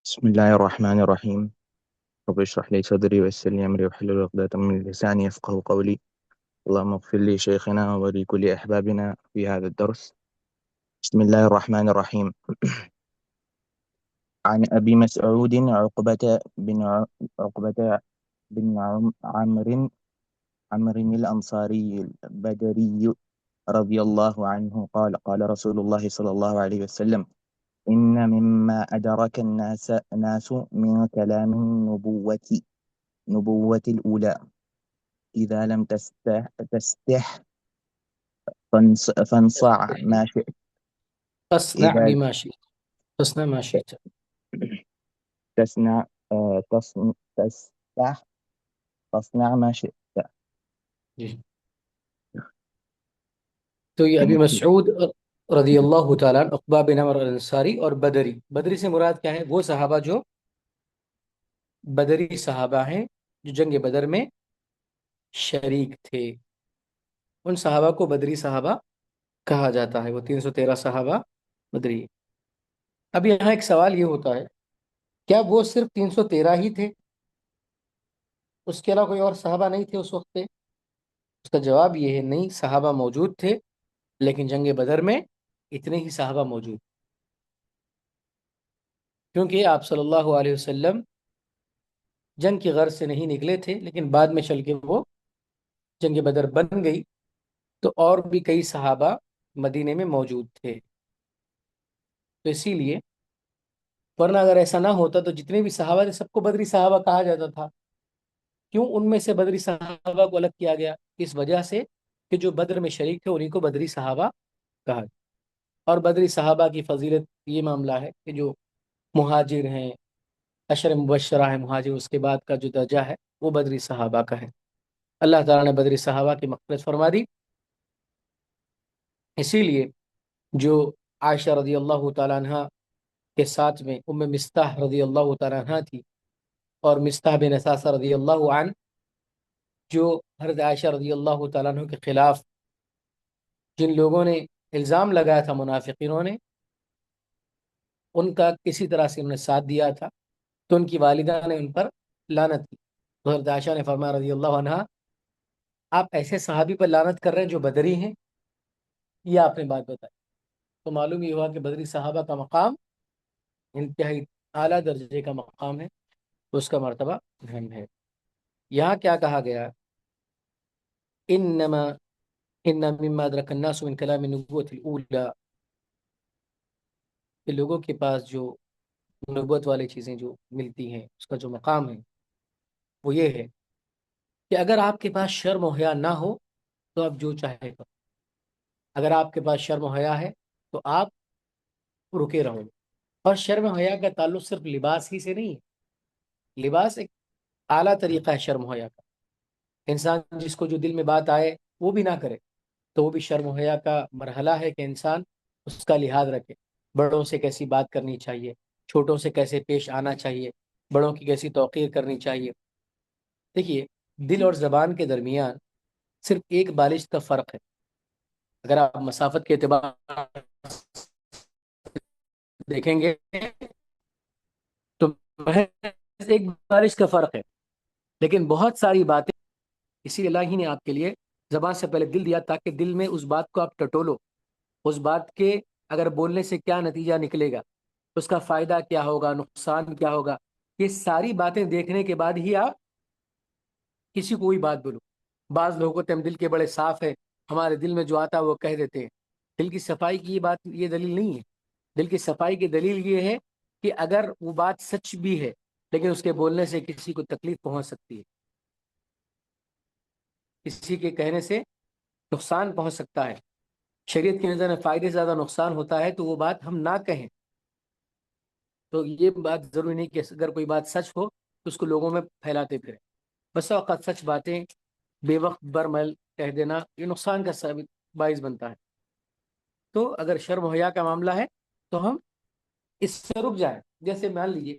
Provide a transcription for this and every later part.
بسم الله الرحمن الرحيم. رب اشرح لي صدري ويسر لي أمري واحلل عقدة من لساني يفقه قولي. اللهم اغفر لي شيخنا ولكل أحبابنا في هذا الدرس. بسم الله الرحمن الرحيم. عن أبي مسعود عقبة بن عمرو الأنصاري البدري رضي الله عنه قال قال رسول الله صلى الله عليه وسلم: إن مما أدرك الناس من كلام نبوة الأولى: إذا لم تستح فانصع ما شئت. فاصنع إذا بما شئت. فاصنع ما شئت. تسنع تستح فاصنع ما شئت. جی تو یہ ابی مسعود رضی اللہ تعالیٰ عنہ، عقبہ بن عمر الانصاری اور بدری. بدری سے مراد کیا ہے؟ وہ صحابہ جو بدری صحابہ ہیں، جو جنگ بدر میں شریک تھے. ان صحابہ کو بدری صحابہ کہا جاتا ہے. وہ 313 صحابہ بدری. اب یہاں ایک سوال یہ ہوتا ہے، کیا وہ صرف 313 ہی تھے؟ اس کے علاوہ کوئی اور صحابہ نہیں تھے اس وقت پہ؟ اس کا جواب یہ ہے، نہیں، صحابہ موجود تھے، لیکن جنگ بدر میں اتنے ہی صحابہ موجود، کیونکہ آپ صلی اللہ علیہ وسلم جنگ کی غرض سے نہیں نکلے تھے، لیکن بعد میں چل کے وہ جنگ بدر بن گئی، تو اور بھی کئی صحابہ مدینے میں موجود تھے. تو اسی لیے، ورنہ اگر ایسا نہ ہوتا تو جتنے بھی صحابہ تھے سب کو بدری صحابہ کہا جاتا تھا. کیوں ان میں سے بدری صحابہ کو الگ کیا گیا؟ اس وجہ سے کہ جو بدر میں شریک تھے انہیں کو بدری صحابہ کہا گیا. اور بدری صحابہ کی فضیلت یہ معاملہ ہے کہ جو مہاجر ہیں، عشر مبشرہ ہے مہاجر، اس کے بعد کا جو درجہ ہے وہ بدری صحابہ کا ہے. اللہ تعالیٰ نے بدری صحابہ کی مغفرت فرما دی. اسی لیے جو عائشہ رضی اللہ تعالیٰ عنہ کے ساتھ میں ام مستح رضی اللہ تعالیٰ عنہ تھی، اور مستح بن اثاثہ رضی اللہ عنہ جو حضرت عائشہ رضی اللہ تعالیٰ عنہ کے خلاف جن لوگوں نے الزام لگایا تھا، منافقینوں نے، ان کا کسی طرح سے انہوں نے ساتھ دیا تھا، تو ان کی والدہ نے ان پر لعنت کی. تو حضرت عائشہ نے فرمایا رضی اللہ عنہ، آپ ایسے صحابی پر لعنت کر رہے ہیں جو بدری ہیں؟ یہ آپ نے بات بتائی. تو معلوم یہ ہوا کہ بدری صحابہ کا مقام انتہائی اعلیٰ درجے کا مقام ہے، اس کا مرتبہ اہم ہے. یہاں کیا کہا گیا؟ انما ان مما ادرک الناس من کلام النبوۃ الاولی، کہ لوگوں کے پاس جو نبوت والی چیزیں جو ملتی ہیں، اس کا جو مقام ہے وہ یہ ہے کہ اگر آپ کے پاس شرم و حیا نہ ہو تو آپ جو چاہے کرو. اگر آپ کے پاس شرم و حیا ہے تو آپ رکے رہو. اور شرم و حیا کا تعلق صرف لباس ہی سے نہیں ہے. لباس ایک اعلیٰ طریقہ ہے شرم و حیا کا. انسان جس کو جو دل میں بات آئے وہ بھی نہ کرے، تو وہ بھی شرم و حیا کا مرحلہ ہے کہ انسان اس کا لحاظ رکھے. بڑوں سے کیسی بات کرنی چاہیے، چھوٹوں سے کیسے پیش آنا چاہیے، بڑوں کی کیسی توقیر کرنی چاہیے. دیکھیے، دل اور زبان کے درمیان صرف ایک بالشت کا فرق ہے. اگر آپ مسافت کے اعتبار دیکھیں گے تو محض ایک بارش کا فرق ہے، لیکن بہت ساری باتیں. اسی لیے اللہ ہی نے آپ کے لیے زبان سے پہلے دل دیا، تاکہ دل میں اس بات کو آپ ٹٹولو، اس بات کے اگر بولنے سے کیا نتیجہ نکلے گا، اس کا فائدہ کیا ہوگا، نقصان کیا ہوگا، یہ ساری باتیں دیکھنے کے بعد ہی آپ کسی کو کوئی بات بولو. بعض لوگوں کو ہم دل کے بڑے صاف ہے، ہمارے دل میں جو آتا ہے وہ کہہ دیتے ہیں. دل کی صفائی کی یہ بات، یہ دلیل نہیں ہے. دل کی صفائی کی دلیل یہ ہے کہ اگر وہ بات سچ بھی ہے لیکن اس کے بولنے سے کسی کو تکلیف پہنچ سکتی ہے، کسی کے کہنے سے نقصان پہنچ سکتا ہے، شریعت کی نظر میں فائدے سے زیادہ نقصان ہوتا ہے، تو وہ بات ہم نہ کہیں. تو یہ بات ضروری نہیں کہ اگر کوئی بات سچ ہو تو اس کو لوگوں میں پھیلاتے پھریں. بس اوقات سچ باتیں بے وقت برمل کہہ دینا یہ نقصان کا باعث بنتا ہے. تو اگر شرم و حیا کا معاملہ ہے تو ہم اس سے رک جائیں. جیسے مان لیجیے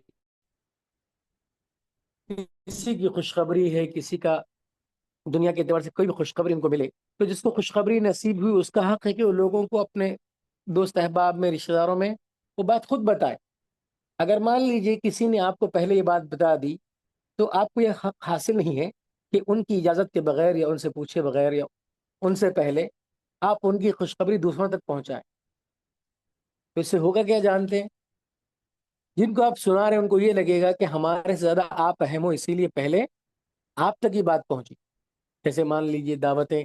کسی کی خوشخبری ہے، کسی کا دنیا کے اعتبار سے کوئی بھی خوشخبری ان کو ملے، تو جس کو خوشخبری نصیب ہوئی اس کا حق ہے کہ وہ لوگوں کو، اپنے دوست احباب میں، رشتہ داروں میں وہ بات خود بتائے. اگر مان لیجیے کسی نے آپ کو پہلے یہ بات بتا دی تو آپ کو یہ حق حاصل نہیں ہے کہ ان کی اجازت کے بغیر یا ان سے پوچھے بغیر یا ان سے پہلے آپ ان کی خوشخبری دوسروں تک پہنچائیں. تو اس سے ہوگا کیا جانتے ہیں؟ جن کو آپ سنا رہے ہیں ان کو یہ لگے گا کہ ہمارے سے زیادہ آپ اہم ہو، اسی لیے پہلے آپ تک یہ بات پہنچی. جیسے مان لیجیے دعوتیں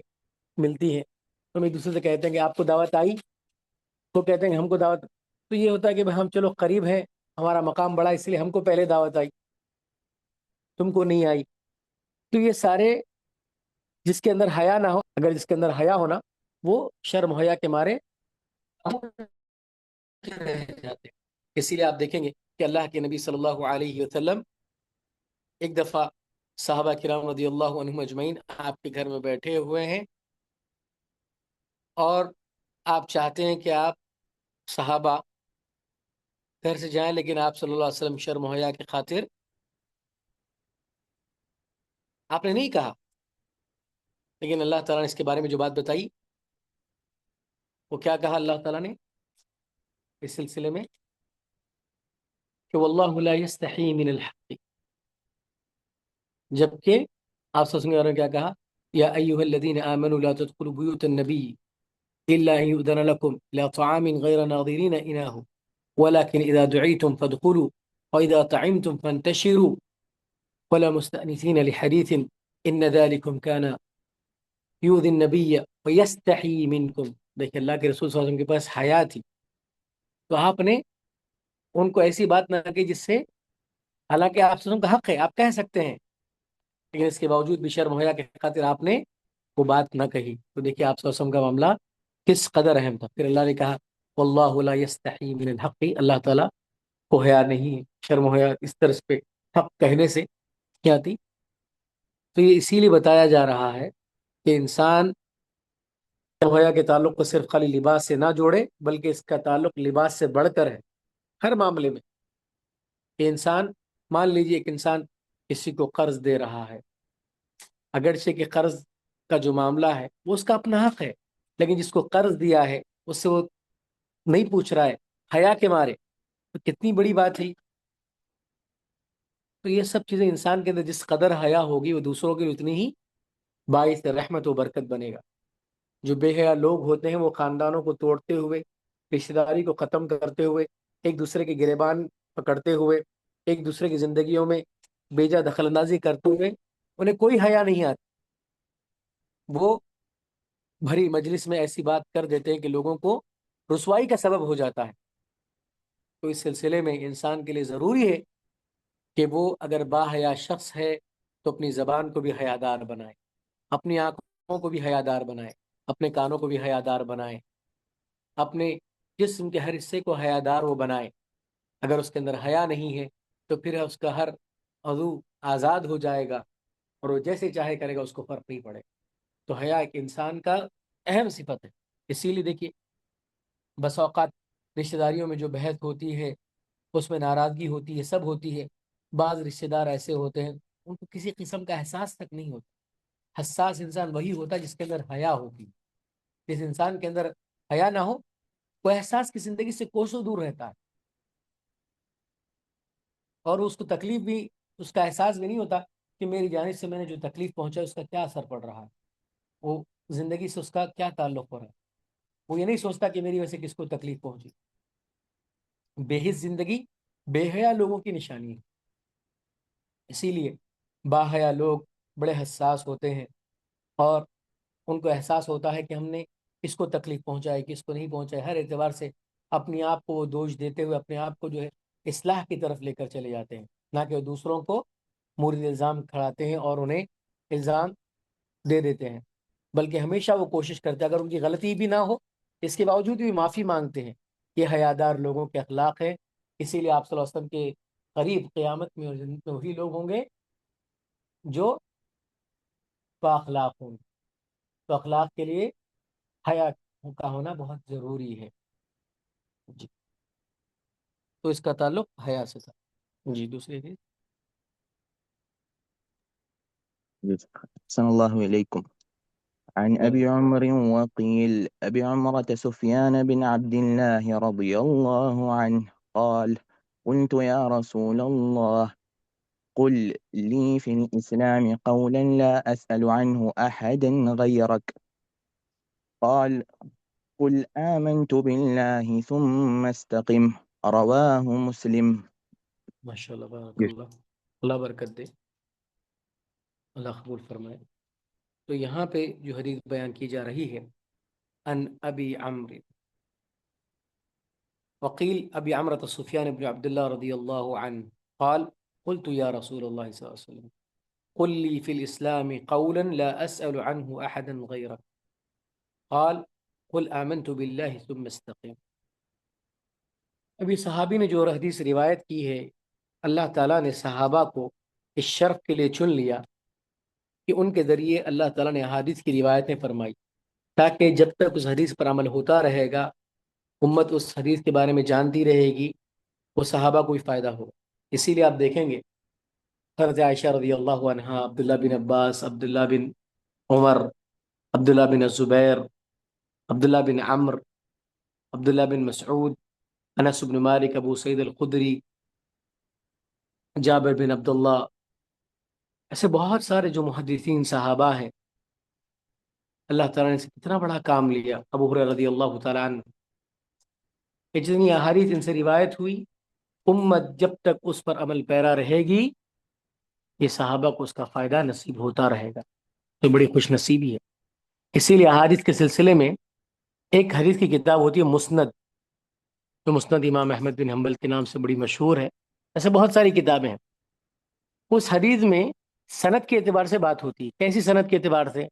ملتی ہیں تو ہم ایک دوسرے سے کہتے ہیں کہ آپ کو دعوت آئی، تو کہتے ہیں کہ ہم کو دعوت. تو یہ ہوتا ہے کہ ہم چلو قریب ہیں، ہمارا مقام بڑا، اس لیے ہم کو پہلے دعوت آئی، تم کو نہیں آئی. تو یہ سارے جس کے اندر حیا نہ ہو، اگر جس کے اندر حیا ہونا، وہ شرم حیا کے مارے رہ جاتے ہیں. اسی لیے آپ دیکھیں گے کہ اللہ کے نبی صلی اللہ علیہ وسلم ایک دفعہ صحابہ کرام رضی اللہ عنہم اجمعین آپ کے گھر میں بیٹھے ہوئے ہیں اور آپ چاہتے ہیں کہ آپ صحابہ گھر سے جائیں، لیکن آپ صلی اللہ علیہ وسلم شرم و حیا کی خاطر آپ نے نہیں کہا. لیکن اللہ تعالیٰ نے اس کے بارے میں جو بات بتائی، وہ کیا کہا اللہ تعالیٰ نے اس سلسلے میں کہ واللہ لا یستحی من الحق. جبکہ آپ سب کے بارے میں کیا کہا؟ یا ایھا الذین آمنوا لا تدخلوا بیوت النبی الا ان یؤذن لکم الى طعام غیر ناظرین اناہ ولكن اذا دعیتم فادخلوا واذا طعمتم فانتشروا ولا مستأنسین لحدیث ان ذلکم کان یؤذی النبی ویستحی منکم. دیکھیں اللہ کے رسول صلی اللہ علیہ وسلم کے پاس حیا تھی، تو آپ نے ان کو ایسی بات نہ کی جس سے، حالانکہ آپ سے کا حق ہے، آپ کہہ سکتے ہیں، لیکن اس کے باوجود بھی شرم حیا کے خاطر آپ نے وہ بات نہ کہی. تو دیکھیے آپ صلی اللہ علیہ وسلم کا معاملہ کس قدر اہم تھا. پھر اللہ نے کہا واللہ لا یستحی من الحق، اللہ تعالیٰ کو حیا نہیں ہے، شرم و حیا اس طرح پہ حق کہنے سے کیا تھی. تو یہ اسی لیے بتایا جا رہا ہے کہ انسان شرم و حیا کے تعلق کو صرف خالی لباس سے نہ جوڑے، بلکہ اس کا تعلق لباس سے بڑھ کر ہے ہر معاملے میں. کہ انسان مان لیجیے ایک انسان کسی کو قرض دے رہا ہے، اگرچہ کہ قرض کا جو معاملہ ہے وہ اس کا اپنا حق ہے، لیکن جس کو قرض دیا ہے اس سے وہ نہیں پوچھ رہا ہے حیا کے مارے، تو کتنی بڑی بات ہے. تو یہ سب چیزیں انسان کے اندر جس قدر حیا ہوگی وہ دوسروں کے لیے اتنی ہی باعث رحمت و برکت بنے گا. جو بے حیا لوگ ہوتے ہیں وہ خاندانوں کو توڑتے ہوئے، رشتہ داری کو ختم کرتے ہوئے، ایک دوسرے کے گریبان پکڑتے ہوئے، ایک دوسرے کی زندگیوں میں بیجا دخل اندازی کرتے ہوئے، انہیں کوئی حیا نہیں آتی. وہ بھری مجلس میں ایسی بات کر دیتے ہیں کہ لوگوں کو رسوائی کا سبب ہو جاتا ہے. تو اس سلسلے میں انسان کے لیے ضروری ہے کہ وہ اگر باحیا شخص ہے تو اپنی زبان کو بھی حیادار بنائے، اپنی آنکھوں کو بھی حیادار بنائے، اپنے کانوں کو بھی حیادار بنائے، اپنے جسم کے ہر حصے کو حیادار وہ بنائے. اگر اس کے اندر حیا نہیں ہے تو پھر اس کا ہر عضو آزاد ہو جائے گا اور وہ جیسے چاہے کرے گا، اس کو فرق نہیں پڑے. تو حیا ایک انسان کا اہم صفت ہے. اسی لیے دیکھیے بس اوقات رشتہ داریوں میں جو بحث ہوتی ہے، اس میں ناراضگی ہوتی ہے، سب ہوتی ہے. بعض رشتہ دار ایسے ہوتے ہیں ان کو کسی قسم کا احساس تک نہیں ہوتا. حساس انسان وہی ہوتا ہے جس کے اندر حیا ہوگی. جس انسان کے اندر حیا نہ ہو وہ احساس کی زندگی سے کوسوں دور رہتا ہے، اور اس کو تکلیف بھی، اس کا احساس بھی نہیں ہوتا کہ میری جانب سے میں نے جو تکلیف پہنچا اس کا کیا اثر پڑ رہا ہے، وہ زندگی سے اس کا کیا تعلق ہو رہا ہے. وہ یہ نہیں سوچتا کہ میری وجہ سے کس کو تکلیف پہنچی. بے حس زندگی بے حیا لوگوں کی نشانی ہے. اسی لیے باحیا لوگ بڑے حساس ہوتے ہیں اور ان کو احساس ہوتا ہے کہ ہم نے کس کو تکلیف پہنچائی، کس کو نہیں پہنچائی. ہر اعتبار سے اپنے آپ کو وہ دوش دیتے ہوئے اپنے آپ کو جو ہے اصلاح کی طرف لے کر چلے جاتے ہیں، نہ کہ وہ دوسروں کو مورد الزام کھڑاتے ہیں اور انہیں الزام دے دیتے ہیں. بلکہ ہمیشہ وہ کوشش کرتے ہیں اگر ان کی غلطی بھی نہ ہو اس کے باوجود بھی معافی مانگتے ہیں. یہ حیادار لوگوں کے اخلاق ہے. اسی لیے آپ صلی اللہ علیہ وسلم کے قریب قیامت میں اور جنت میں وہی لوگ ہوں گے جو با اخلاق ہوں گے. تو اخلاق کے لیے حیا کا ہونا بہت ضروری ہے. جی تو اس کا تعلق حیا سے تھا. جی دوسری چیز. أحسن الله إليكم. عن أبي عمر وقيل أبي عمرة سفيان بن عبد الله رضي الله عنه قال قلت يا رسول الله قل لي في الإسلام قولا لا أسأل عنه أحدا غيرك. قال قل آمنت بالله ثم استقم. رواه مسلم. ماشاء اللہ، بارک اللہ، اللہ برکت دے، اللہ قبول فرمائے۔ تو یہاں پہ جو حدیث بیان کی جا رہی ہے، ان ابی عمرو وقیل ابی عمرة سفیان بن عبد اللہ رضی اللہ عنہ قال قلت یا رسول اللہ صلی اللہ علیہ وسلم قل لي في الإسلام قولا لا أسأل عنه أحدا غيرك قال قل آمنت بالله ثم استقم۔ ابھی صحابی نے جو حدیث روایت کی ہے، اللہ تعالیٰ نے صحابہ کو اس شرف کے لیے چن لیا کہ ان کے ذریعے اللہ تعالیٰ نے حدیث کی روایتیں فرمائی، تاکہ جب تک اس حدیث پر عمل ہوتا رہے گا، امت اس حدیث کے بارے میں جانتی رہے گی، وہ صحابہ کو بھی فائدہ ہوگا۔ اسی لیے آپ دیکھیں گے حضرت عائشہ رضی اللہ عنہا، عبداللہ بن عباس، عبداللہ بن عمر، عبداللہ بن الزبیر، عبداللہ بن عمر، عبداللہ بن مسعود، انس بن مالک، ابو سعید الخدری، جابر بن عبداللہ، ایسے بہت سارے جو محدثین صحابہ ہیں، اللہ تعالیٰ نے سے کتنا بڑا کام لیا۔ ابو ہریرہ رضی اللہ تعالیٰ عنہ کہ جتنی احادیث ان سے روایت ہوئی، امت جب تک اس پر عمل پیرا رہے گی، یہ صحابہ کو اس کا فائدہ نصیب ہوتا رہے گا، تو بڑی خوش نصیبی ہے۔ اسی لیے احادیث کے سلسلے میں ایک حدیث کی کتاب ہوتی ہے مسند، جو مسند امام احمد بن حنبل کے نام سے بڑی مشہور ہے، ایسے بہت ساری کتابیں ہیں۔ اس حدیث میں سند کے اعتبار سے بات ہوتی ہے۔ کیسی سند کے اعتبار سے؟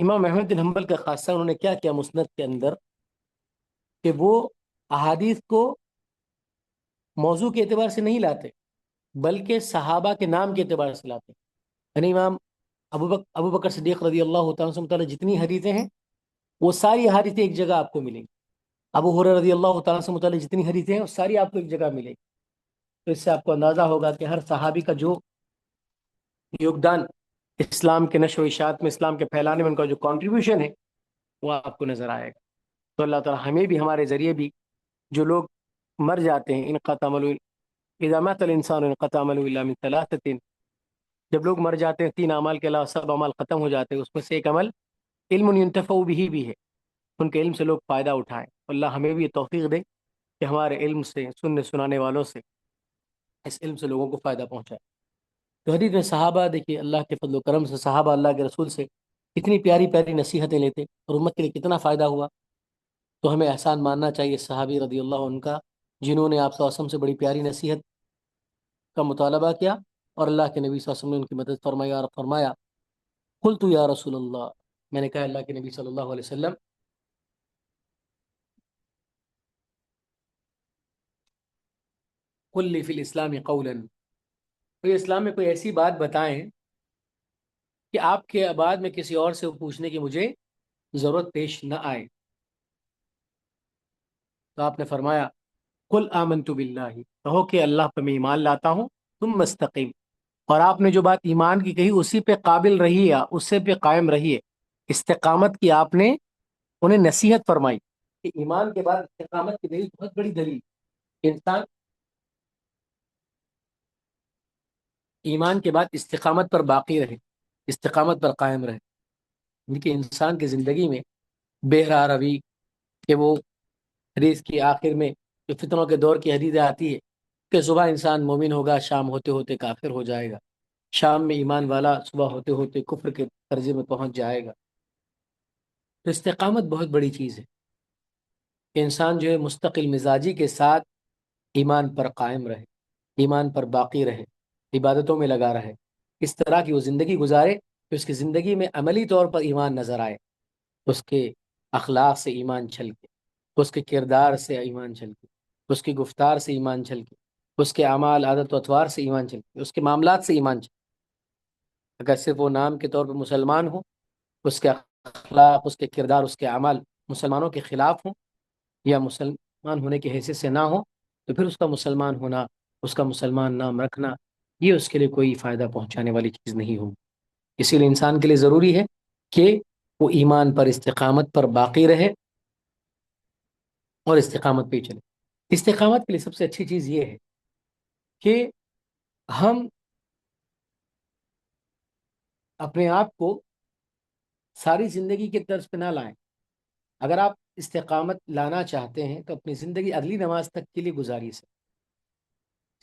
امام احمد بن حنبل کا خاصہ انہوں نے کیا کیا مسند کے اندر کہ وہ احادیث کو موضوع کے اعتبار سے نہیں لاتے، بلکہ صحابہ کے نام کے اعتبار سے لاتے۔ یعنی امام ابو بکر صدیق رضی اللہ تعالیٰ سے متعلق جتنی حدیثیں ہیں، وہ ساری حدیثیں ایک جگہ آپ کو ملیں گی۔ ابو ہریرہ رضی اللہ تعالیٰ سے متعلق جتنی حدیثیں ہیں، وہ ساری آپ کو ایک جگہ ملیں گی۔ تو اس سے آپ کو اندازہ ہوگا کہ ہر صحابی کا جو یوگدان اسلام کے نشر و اشاعت میں، اسلام کے پھیلانے میں ان کا جو کنٹریبیوشن ہے، وہ آپ کو نظر آئے گا۔ تو اللہ تعالیٰ ہمیں بھی، ہمارے ذریعے بھی جو لوگ مر جاتے ہیں، انقطع عملہ اذا مات الانسان انقطع عملہ الا من ثلاثۃ، جب لوگ مر جاتے ہیں، 3 اعمال کے علاوہ سب اعمال ختم ہو جاتے ہیں، اس میں سے ایک عمل علم ينتفع به بھی ہے، ان کے علم سے لوگ فائدہ اٹھائیں۔ اللہ ہمیں بھی یہ توفیق دے کہ ہمارے علم سے، سننے سنانے والوں سے، اس علم سے لوگوں کو فائدہ پہنچائے۔ تو حدیث میں صحابہ، دیکھیے اللہ کے فضل و کرم سے صحابہ اللہ کے رسول سے کتنی پیاری پیاری نصیحتیں لیتے اور امت کے لیے کتنا فائدہ ہوا۔ تو ہمیں احسان ماننا چاہیے صحابی رضی اللہ عنہ کا، جنہوں نے آپ صلی اللہ علیہ وسلم سے بڑی پیاری نصیحت کا مطالبہ کیا، اور اللہ کے نبی صلی اللہ علیہ وسلم نے ان کی مدد فرمائی اور فرمایا قلت یا رسول اللہ، میں نے کہا اللہ کے نبی صلی اللہ علیہ وسلم، قل لی فی الاسلام قولا، کوئی اسلام میں کوئی ایسی بات بتائیں کہ آپ کے بعد میں کسی اور سے پوچھنے کی مجھے ضرورت پیش نہ آئے۔ تو آپ نے فرمایا قل آمنت باللہ، کہو کہ اللہ پہ میں ایمان لاتا ہوں، تم مستقیم، اور آپ نے جو بات ایمان کی کہی اسی پہ قابل رہیے، اسی پہ قائم رہیے، استقامت کی آپ نے انہیں نصیحت فرمائی کہ ایمان کے بعد استقامت کی دلیل بہت بڑی دلیل، انسان ایمان کے بعد استقامت پر باقی رہے، استقامت پر قائم رہے۔ کیونکہ انسان کی زندگی میں بے راہ روی، کہ وہ حدیث کی آخر میں جو فتنوں کے دور کی حدیث آتی ہے کہ صبح انسان مومن ہوگا، شام ہوتے ہوتے کافر ہو جائے گا، شام میں ایمان والا، صبح ہوتے ہوتے کفر کے درجے میں پہنچ جائے گا۔ تو استقامت بہت بڑی چیز ہے کہ انسان جو ہے مستقل مزاجی کے ساتھ ایمان پر قائم رہے، ایمان پر باقی رہے، عبادتوں میں لگا رہے، اس طرح کی وہ زندگی گزارے کہ اس کی زندگی میں عملی طور پر ایمان نظر آئے، اس کے اخلاق سے ایمان چھلکے، اس کے کردار سے ایمان چھلکے، اس کی گفتار سے ایمان چھلکے، اس کے اعمال، عادت و اطوار سے ایمان چھلکے، اس کے معاملات سے ایمان چھلکے۔ اگر صرف وہ نام کے طور پر مسلمان ہو، اس کے اخلاق، اس کے کردار، اس کے اعمال مسلمانوں کے خلاف ہوں، یا مسلمان ہونے کی حیثیت سے نہ ہو، تو پھر اس کا مسلمان ہونا، اس کا مسلمان نام رکھنا، یہ اس کے لیے کوئی فائدہ پہنچانے والی چیز نہیں ہوگی۔ اسی لیے انسان کے لیے ضروری ہے کہ وہ ایمان پر، استقامت پر باقی رہے اور استقامت پہ ہی چلے۔ استقامت کے لیے سب سے اچھی چیز یہ ہے کہ ہم اپنے آپ کو ساری زندگی کے طرز پہ نہ لائیں. اگر آپ استقامت لانا چاہتے ہیں تو اپنی زندگی اگلی نماز تک کے لیے گزاری سے.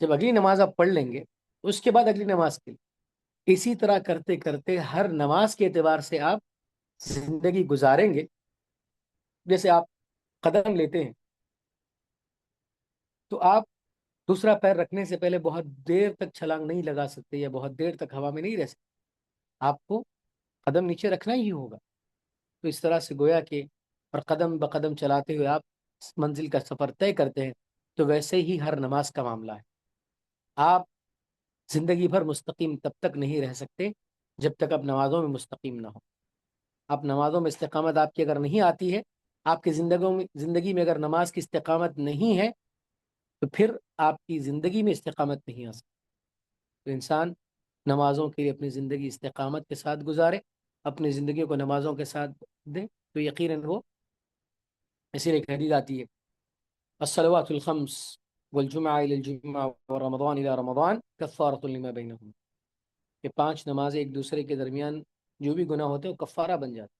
جب اگلی نماز آپ پڑھ لیں گے اس کے بعد اگلی نماز کے لیے اسی طرح کرتے کرتے ہر نماز کے اعتبار سے آپ زندگی گزاریں گے. جیسے آپ قدم لیتے ہیں تو آپ دوسرا پیر رکھنے سے پہلے بہت دیر تک چھلانگ نہیں لگا سکتے یا بہت دیر تک ہوا میں نہیں رہ سکتے. آپ کو قدم نیچے رکھنا ہی ہوگا. تو اس طرح سے گویا کہ اور قدم بقدم چلاتے ہوئے آپ منزل کا سفر طے کرتے ہیں. تو ویسے ہی ہر نماز کا معاملہ ہے. آپ زندگی بھر مستقیم تب تک نہیں رہ سکتے جب تک آپ نمازوں میں مستقیم نہ ہو. آپ نمازوں میں استقامت آپ کی اگر نہیں آتی ہے، آپ کی زندگی میں اگر نماز کی استقامت نہیں ہے تو پھر آپ کی زندگی میں استقامت نہیں آ سکتی. تو انسان نمازوں کے لیے اپنی زندگی استقامت کے ساتھ گزارے، اپنی زندگی کو نمازوں کے ساتھ دے تو یقیناً وہ اسی لیے حدیث آتی ہے الصلوات الخمس والجمعہ الى الجمعہ ورمضان الى رمضان کفارۃ لما بینہم، کہ 5 نمازیں ایک دوسرے کے درمیان جو بھی گناہ ہوتے ہیں وہ کفارہ بن جاتے،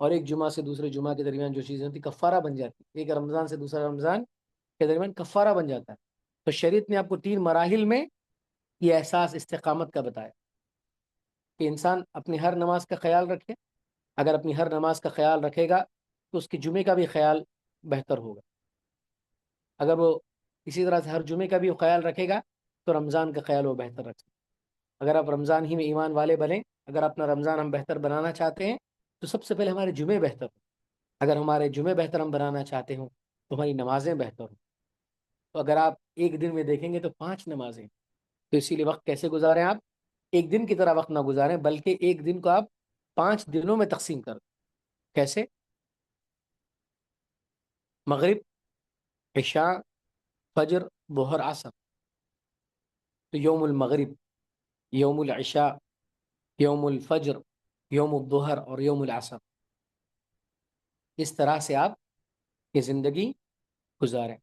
اور ایک جمعہ سے دوسرے جمعہ کے درمیان جو چیزیں ہوتی کفارہ بن جاتی، ایک رمضان سے دوسرا رمضان کے درمیان کفارہ بن جاتا ہے. تو شریعت نے آپ کو 3 مراحل میں یہ احساس استقامت کا بتایا کہ انسان اپنی ہر نماز کا خیال رکھے. اگر اپنی ہر نماز کا خیال رکھے گا تو اس کی جمعے کا بھی خیال بہتر ہوگا. اگر وہ اسی طرح سے ہر جمعے کا بھی خیال رکھے گا تو رمضان کا خیال وہ بہتر رکھ سکے. اگر آپ رمضان ہی میں ایمان والے بنیں، اگر اپنا رمضان ہم بہتر بنانا چاہتے ہیں تو سب سے پہلے ہمارے جمعے بہتر ہوں. اگر ہمارے جمعے بہتر ہم بنانا چاہتے ہوں تو ہماری نمازیں بہتر ہوں. تو اگر آپ ایک دن میں دیکھیں گے تو 5 نمازیں. تو اسی لیے وقت کیسے گزاریں؟ آپ ایک دن کی طرح وقت نہ گزاریں بلکہ ایک دن کو آپ 5 دنوں میں تقسیم کر دیں. کیسے؟ مغرب، عشاء، فجر، ظہر، عصر. تو یوم المغرب، یوم العشاء، یوم الفجر، یوم الظہر اور یوم العصر. اس طرح سے آپ یہ زندگی گزاریں.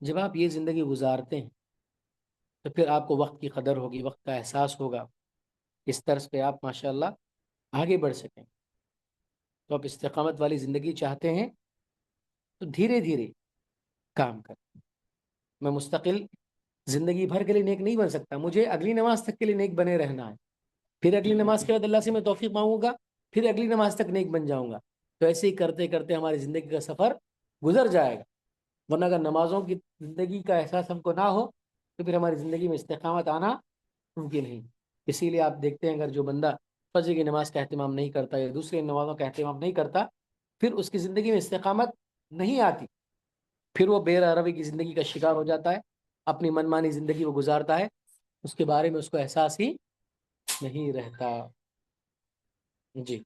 جب آپ یہ زندگی گزارتے ہیں تو پھر آپ کو وقت کی قدر ہوگی، وقت کا احساس ہوگا. اس طرز پہ آپ ماشاءاللہ آگے بڑھ سکیں. تو آپ استقامت والی زندگی چاہتے ہیں تو دھیرے دھیرے کام کریں. میں مستقل زندگی بھر کے لیے نیک نہیں بن سکتا، مجھے اگلی نماز تک کے لیے نیک بنے رہنا ہے. پھر اگلی نماز کے بعد اللہ سے میں توفیق مانگوں گا، پھر اگلی نماز تک نیک بن جاؤں گا. تو ایسے ہی کرتے کرتے ہماری زندگی کا سفر گزر جائے گا. ورنہ اگر نمازوں کی زندگی کا احساس ہم کو نہ ہو تو پھر ہماری زندگی میں استقامت آنا ممکن نہیں. اسی لیے آپ دیکھتے ہیں اگر جو بندہ فجر کی نماز کا اہتمام نہیں کرتا یا دوسری نمازوں کا اہتمام نہیں کرتا پھر اس کی زندگی میں استقامت نہیں آتی. پھر وہ بے روی کی زندگی کا شکار ہو جاتا ہے، اپنی منمانی زندگی وہ گزارتا ہے، اس کے بارے میں اس کو احساس ہی نہیں رہتا. جی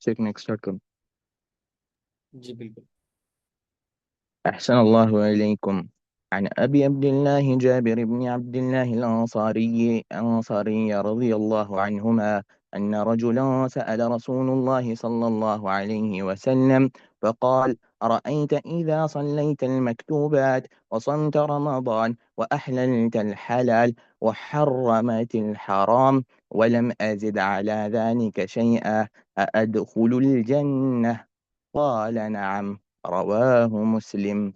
شیخ نیکسٹ اسٹارٹ کروں. جی بالکل. أحسن الله إليكم. عن أبي عبد الله جابر بن عبد الله الأنصاري رضي الله عنهما أن رجلا سأل رسول الله صلى الله عليه وسلم فقال: أرأيت إذا صليت المكتوبات وصمت رمضان وأحللت الحلال وحرمت الحرام ولم أزد على ذلك شيئا أأدخل الجنة؟ قال: نعم. رواہ مسلم.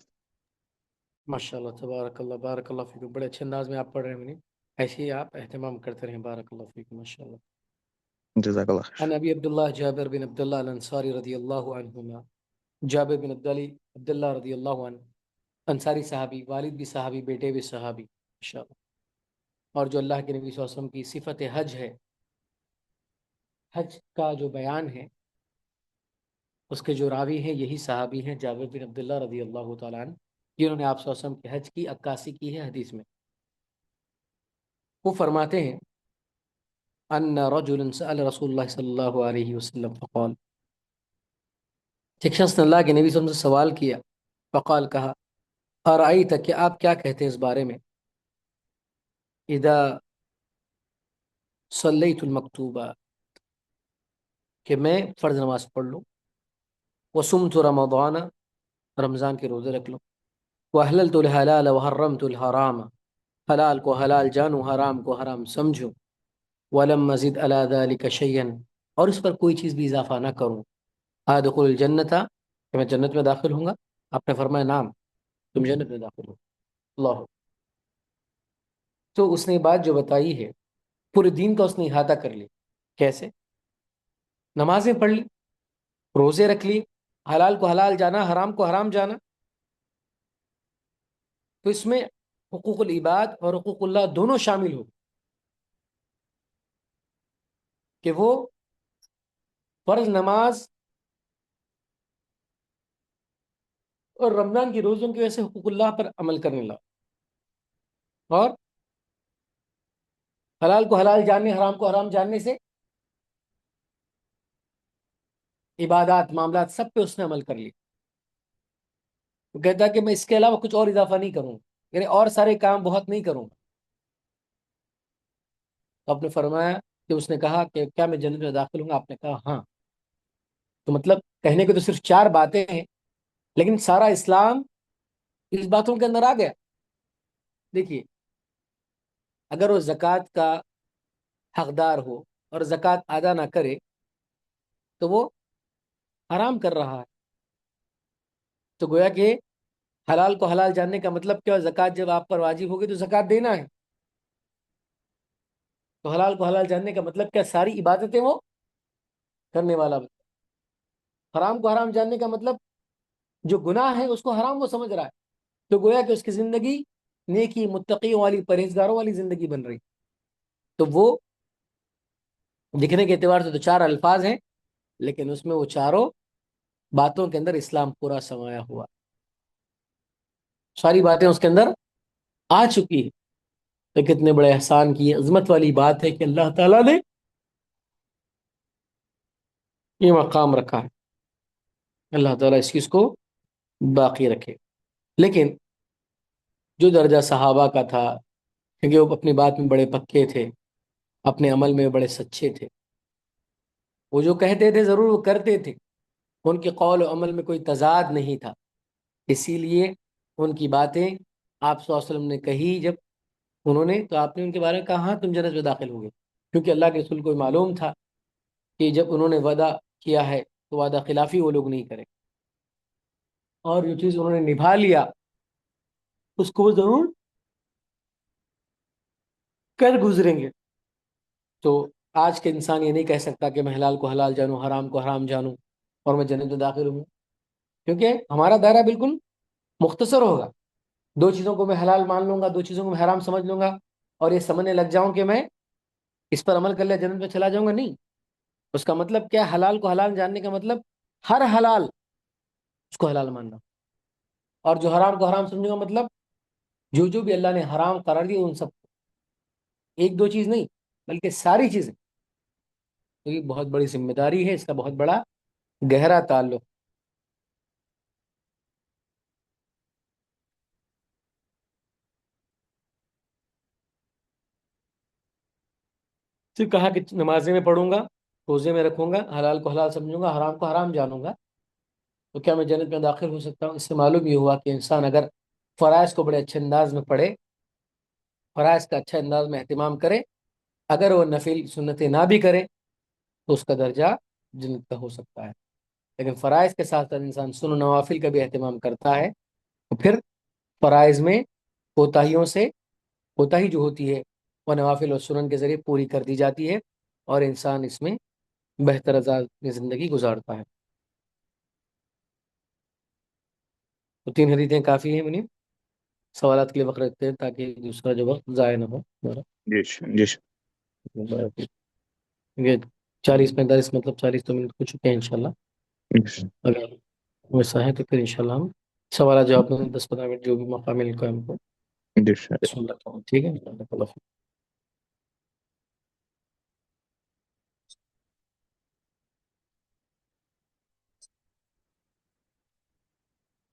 ماشاء اللہ، تبارک اللہ، بارک اللہ فیکم. بڑے اچھے انداز میں آپ پڑھ رہے ہیں. ایسے ہی آپ اہتمام کرتے رہیں. بارک اللہ فیکم. ماشاء اللہ. جزاک اللہ خیر. عن ابی عبداللہ جابر بن عبداللہ الانصاری رضی اللہ عنہما. جابر بن عبداللہ رضی اللہ عنہ انصاری صحابی، والد بھی صحابی، بیٹے بھی صحابی ماشاءاللہ. اور جو اللہ کے نبی صلی اللہ علیہ وسلم کی صفت حج ہے، حج کا جو بیان ہے اس کے جو راوی ہیں یہی صحابی ہیں جابر بن عبداللہ رضی اللہ تعالیٰ عنہ، جنہوں نے آپ صلی اللہ علیہ وسلم کے حج کی عکاسی کی ہے حدیث میں. وہ فرماتے ہیں ان رجل سأل رسول اللہ صلی اللہ علیہ وسلم فقال، ایک شخص نے اللہ کے نبی صلی اللہ علیہ وسلم سے سوال کیا. فقال، کہا، ارائیت، کہ آپ کیا کہتے ہیں اس بارے میں، اذا صلیت المکتوبہ، کہ میں فرض نماز پڑھ لوں، وصمت رمضان، رمضان کے روزے رکھ لوں، وحللت الحلال وحرمت الحرام، حلال کو حلال جانوں، حرام کو حرام سمجھوں، ولم مزید علی ذلک شیئا، اور اس پر کوئی چیز بھی اضافہ نہ کروں، ادخل الجنت، کہ میں جنت میں داخل ہوں گا۔ آپ نے فرمایا نام، تم جنت میں داخل ہو، اللہ۔ تو اس نے بات جو بتائی ہے پورے دین کا اس نے احاطہ کر لی۔ کیسے؟ نمازیں پڑھ لی، روزے رکھ لی، حلال کو حلال جانا، حرام کو حرام جانا۔ تو اس میں حقوق العباد اور حقوق اللہ دونوں شامل ہو، کہ وہ فرض نماز اور رمضان کی روزوں کی وجہ سے حقوق اللہ پر عمل کرنے لگا، اور حلال کو حلال جاننے، حرام کو حرام جاننے سے عبادات، معاملات سب پہ اس نے عمل کر لی۔ وہ کہتا ہے کہ میں اس کے علاوہ کچھ اور اضافہ نہیں کروں، یعنی اور سارے کام بہت نہیں کروں۔ تو آپ نے فرمایا کہ اس نے کہا کہ کیا میں جنت میں داخل ہوں گا؟ آپ نے کہا ہاں۔ تو مطلب کہنے کے تو صرف 4 باتیں ہیں، لیکن سارا اسلام اس باتوں کے اندر آ گیا۔ دیکھیے، اگر وہ زکوٰۃ کا حقدار ہو اور زکوٰۃ ادا نہ کرے تو وہ حرام کر رہا ہے۔ تو گویا کہ حلال کو حلال جاننے کا مطلب کیا؟ زکوٰۃ جب آپ پر واجب ہوگی تو زکوٰۃ دینا ہے۔ تو حلال کو حلال جاننے کا مطلب کیا؟ ساری عبادتیں وہ کرنے والا بندہ۔ حرام کو حرام جاننے کا مطلب جو گناہ ہے اس کو حرام وہ سمجھ رہا ہے، تو گویا کہ اس کی زندگی نیکی، متقیوں والی، پرہیزگاروں والی زندگی بن رہی۔ تو وہ دکھنے کے اعتبار سے تو 4 الفاظ ہیں، لیکن اس میں وہ چاروں باتوں کے اندر اسلام پورا سمایا ہوا، ساری باتیں اس کے اندر آ چکی ہے۔ تو کتنے بڑے احسان کی عظمت والی بات ہے کہ اللہ تعالیٰ نے یہ مقام رکھا ہے۔ اللہ تعالیٰ اس چیز کو باقی رکھے۔ لیکن جو درجہ صحابہ کا تھا، کیونکہ وہ اپنی بات میں بڑے پکے تھے، اپنے عمل میں بڑے سچے تھے، وہ جو کہتے تھے ضرور وہ کرتے تھے، ان کے قول و عمل میں کوئی تضاد نہیں تھا۔ اسی لیے ان کی باتیں آپ صلی اللہ علیہ وسلم نے کہی جب انہوں نے، تو آپ نے ان کے بارے میں کہا ہاں تم جنت میں داخل ہوگے، کیونکہ اللہ کے رسول کو معلوم تھا کہ جب انہوں نے وعدہ کیا ہے تو وعدہ خلافی وہ لوگ نہیں کریں، اور جو چیز انہوں نے نبھا لیا اس کو وہ ضرور کر گزریں گے۔ تو آج کے انسان یہ نہیں کہہ سکتا کہ میں حلال کو حلال جانوں، حرام کو حرام جانوں اور میں جنت میں داخل ہوں، کیونکہ ہمارا دائرہ بالکل مختصر ہوگا۔ 2 چیزوں کو میں حلال مان لوں گا، 2 چیزوں کو میں حرام سمجھ لوں گا، اور یہ سمجھنے لگ جاؤں کہ میں اس پر عمل کر لیا جنت میں چلا جاؤں گا، نہیں۔ اس کا مطلب کیا؟ حلال کو حلال جاننے کا مطلب ہر حلال اس کو حلال ماننا، اور جو حرام کو حرام سمجھنے کا مطلب جو بھی اللہ نے حرام قرار دی ان سب کو، 1-2 چیز نہیں بلکہ ساری چیزیں۔ تو یہ بہت بڑی ذمہ داری ہے، اس کا بہت بڑا گہرا تعلق۔ پھر کہا کہ نمازیں میں پڑھوں گا، روزے میں رکھوں گا، حلال کو حلال سمجھوں گا، حرام کو حرام جانوں گا، تو کیا میں جنت میں داخل ہو سکتا ہوں؟ اس سے معلوم یہ ہوا کہ انسان اگر فرائض کو بڑے اچھے انداز میں پڑھے، فرائض کا اچھا انداز میں اہتمام کرے، اگر وہ نفل سنتیں نہ بھی کرے تو اس کا درجہ جنت کا ہو سکتا ہے۔ لیکن فرائض کے ساتھ ساتھ انسان سن و نوافل کا بھی اہتمام کرتا ہے تو پھر فرائض میں کوتاہیوں سے، کوتاہی جو ہوتی ہے وہ نوافل اور سنن کے ذریعے پوری کر دی جاتی ہے، اور انسان اس میں بہتر انداز میں زندگی گزارتا ہے۔ تو 3 حدیثیں کافی ہیں منی، سوالات کے لیے وقت رکھتے ہیں تاکہ دوسرا جو وقت ضائع نہ ہو ہمارا۔ جی یہ 40-45 مطلب 40 تو منٹ ہو چکے ہیں انشاءاللہ۔ اگر ویسا ہے تو پھر انشاءاللہ ہم سوالات جواب میں 10-15 منٹ جو بھی موقع مل کو ہم کو جی سن لیتا ہوں، ٹھیک ہے؟